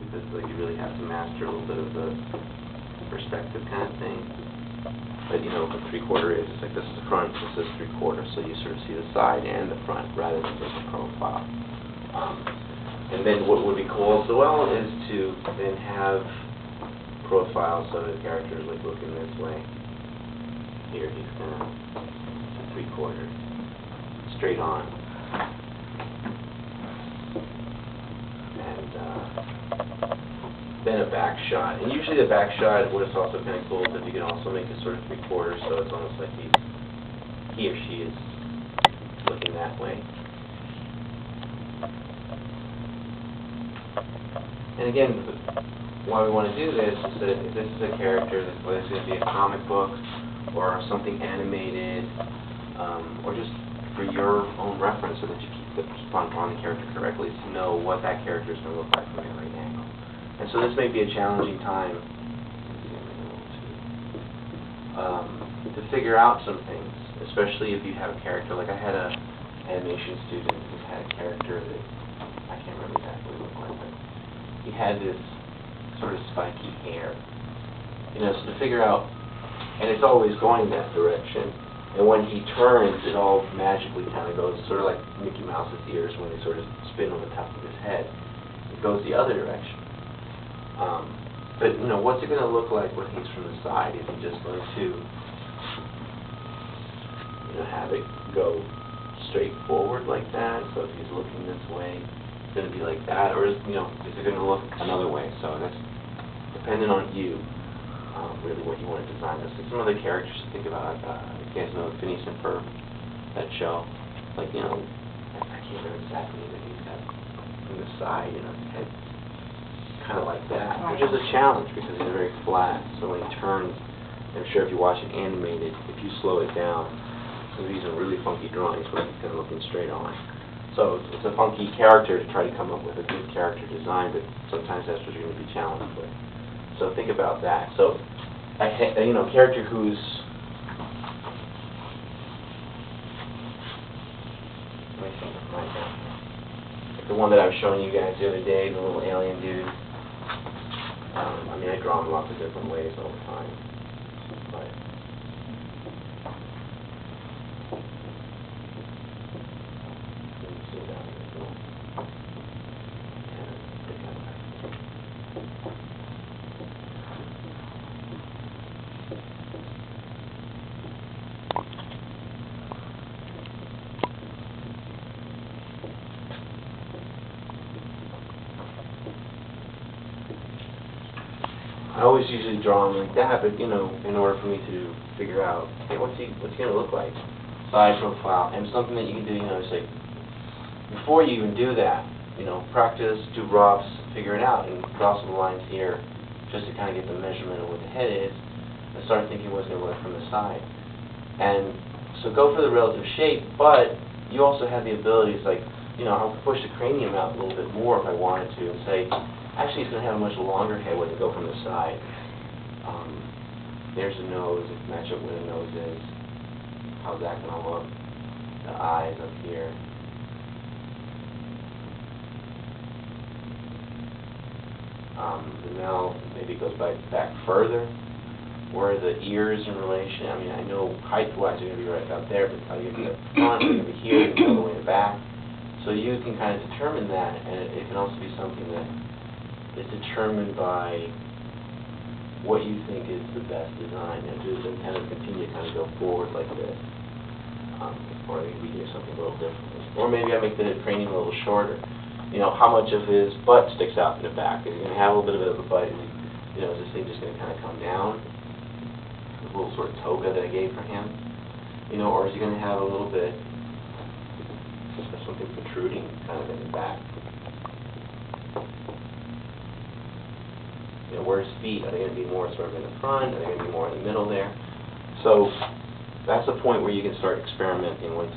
because like, you really have to master a little bit of the perspective kind of thing. But you know what 3/4 is, it's like this is the front, this is 3/4, so you sort of see the side and the front rather than just a profile. And then what would be cool as well is to then have profiles so the character is like looking this way. Here he's kind of 3/4, straight on. And then a back shot. And usually the back shot, what is also kind of cool is that you can also make it sort of 3/4, so it's almost like he or she is looking that way. And again, why we want to do this is that if this is a character that's whether it's going to be a comic book or something animated, or just for your own reference so that you keep on drawing the character correctly, to know what that character is going to look like from every angle. And so this may be a challenging time to figure out some things, especially if you have a character. Like I had an animation student who had a character that I can't remember exactly what it looked like, but he had this sort of spiky hair. You know, so to figure out, and it's always going that direction, and when he turns, it all magically kind of goes, sort of like Mickey Mouse's ears when they sort of spin on the top of his head. It goes the other direction. But, you know, what's it going to look like when he's from the side? Is he just going to, you know, have it go straight forward like that? So if he's looking this way, it's going to be like that, or is, you know, is it going to look another way? So that's dependent on you, really what you want to design this. And some other characters to think about. You guys know Phineas and Ferb, that show. Like, you know, I can't remember exactly that he's got from the side, you know, his head kind of like that, which is a challenge because he's very flat. So when he turns, I'm sure if you watch it animated, if you slow it down, these are really funky drawings where he's kind of looking straight on. So it's a funky character to try to come up with a good character design, but sometimes that's what you're going to be challenged with. So think about that. So, you know, a character who's like the one that I was showing you guys the other day, the little alien dude. I mean, I draw him lots of different ways all the time. But I always usually draw him like that, but you know, in order for me to figure out, hey, what's he going to look like? Side profile, and something that you can do, you know, is like, before you even do that, you know, practice, do roughs, figure it out, and draw some lines here, just to kind of get the measurement of what the head is, and start thinking what's going to look from the side. And so go for the relative shape, but you also have the ability, it's like, you know, I'll push the cranium out a little bit more if I wanted to, and say, actually, it's going to have a much longer head when you go from the side. There's the nose, match up where the nose is. How's that going to look? The eyes up here. The mouth maybe goes back further. Where are the ears in relation? I mean, I know height-wise they're going to be right about there, but how you get to the front, they're going to be here, and all the way to the back. So you can kind of determine that, and it can also be something that is determined by what you think is the best design, and just kind of continue to kind of go forward like this. Or maybe do something a little different. Or maybe I make the cranium a little shorter. You know, how much of his butt sticks out in the back? Is he going to have a little bit of a butt? You know, is this thing just going to kind of come down? The little sort of toga that I gave for him? You know, or is he going to have a little bit of something protruding kind of in the back? You know, where's feet? Are they going to be more sort of in the front? Are they going to be more in the middle there? So that's a point where you can start experimenting with